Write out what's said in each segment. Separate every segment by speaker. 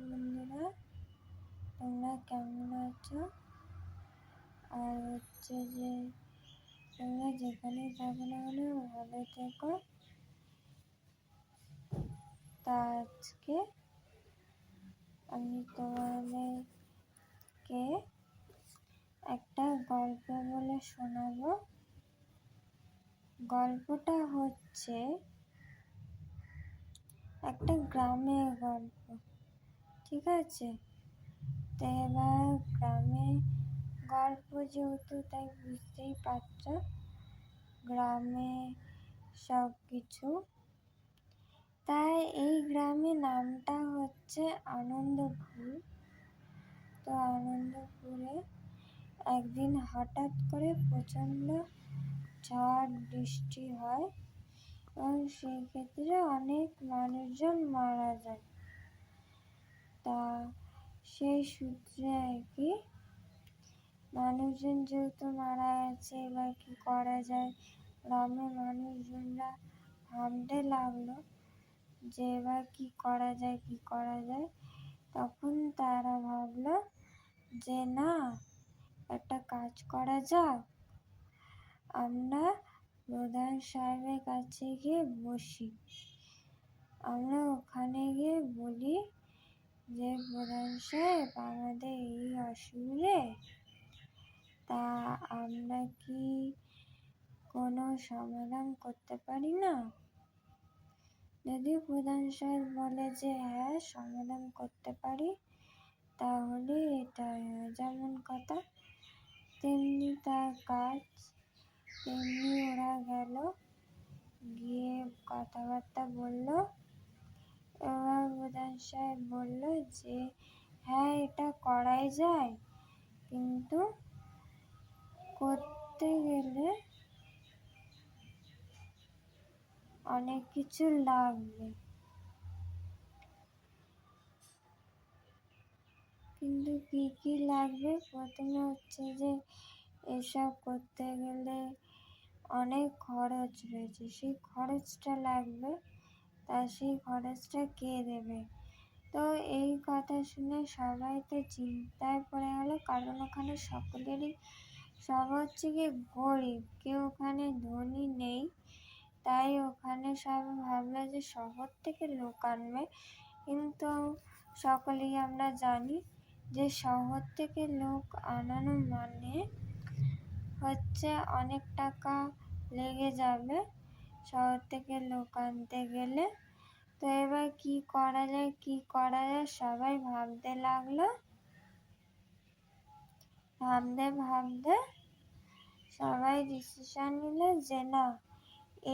Speaker 1: বন্ধুরা, তোমরা কেমন আছো? আর যে তোমরা যেখানেই থাকো না কেন ভালো থেকো। তা আজকে আমি তোমাদেরকে একটা গল্প বলে শোনাবো। গল্পটা হচ্ছে একটা গ্রামের গল্প, ঠিক আছে? তো এবার গ্রামের গল্প যেহেতু, তাই বুঝতেই পারছ গ্রামে সব কিছু। তাই এই গ্রামের নামটা হচ্ছে আনন্দপুর। তো আনন্দপুরে একদিন হঠাৎ করে প্রচণ্ড ঝড় বৃষ্টি হয় এবং সেই ক্ষেত্রে অনেক মানুষজন মারা যায়। তা সেই সূত্রে আর কি মানুষজন যেহেতু মারা গেছে, এবার কি করা যায়? গ্রামের মানুষজনরা ভাবতে লাগলো যে এবার কি করা যায়। তখন তারা ভাবলো যে না, একটা কাজ করা যাক, আমরা প্রধান সাহেবের কাছে গিয়ে বসি। আমরা ওখানে গিয়ে বলি যে প্রধান সাহেব, আমাদের এই অসুবিধে, তা আমরা কি কোনো সমাধান করতে পারি না? যদি প্রধান সাহেব বলে যে হ্যাঁ সমাধান করতে পারি, তাহলে এটা যেমন কথা তেমনি তার কাজ। তেমনি ওরা গেল, গিয়ে কথাবার্তা বলল। এবার প্রধান সাহেব বলল যে হ্যাঁ এটা করাই যায়, কিন্তু করতে গেলে অনেক কিছু লাগবে। কিন্তু কি লাগবে? প্রথমে হচ্ছে যে এসব করতে গেলে অনেক খরচ রয়েছে, সেই খরচটা লাগবে। তা সেই খরচটা কে দেবে? তো এই কথা শুনে সবাই তো চিন্তায় পড়ে গেল, কারণ ওখানে সকলেরই সব হচ্ছে গিয়ে গরিব, কেউ ওখানে ধনী নেই। তাই ওখানে সব ভাবলো যে শহর থেকে লোক আনবে, কিন্তু সকলেই আমরা জানি যে শহর থেকে লোক আনানো মানে হচ্ছে অনেক টাকা লেগে যাবে শহর থেকে লোক আনতে গেলে। তো এবার কি করা যায় সবাই ভাবতে লাগলো। ভাবতে সবাই ডিসিশন নিল যে না,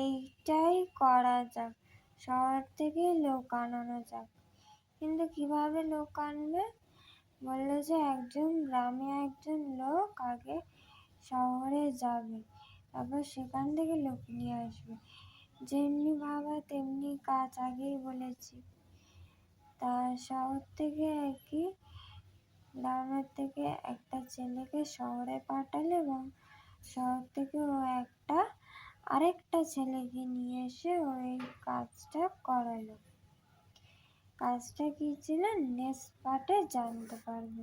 Speaker 1: এইটাই করা যাক, শহর থেকে লোক আনানো যাক। কিন্তু কিভাবে লোক আনবে? বললো যে গ্রামে একজন লোক আগে শহরে যাবে, তারপর সেখান থেকে লোক নিয়ে আসবে। যেমনি ভাবা তেমনি কাজ, আগেই বলেছি। তা শহর থেকে আর কি গ্রামের থেকে একটা ছেলেকে শহরে পাঠালো এবং শহর থেকে ও আরেকটা ছেলেকে নিয়ে এসে ওই কাজটা করালো। কাজটা কি ছিল নেক্সট পার্টে জানতে পারবে।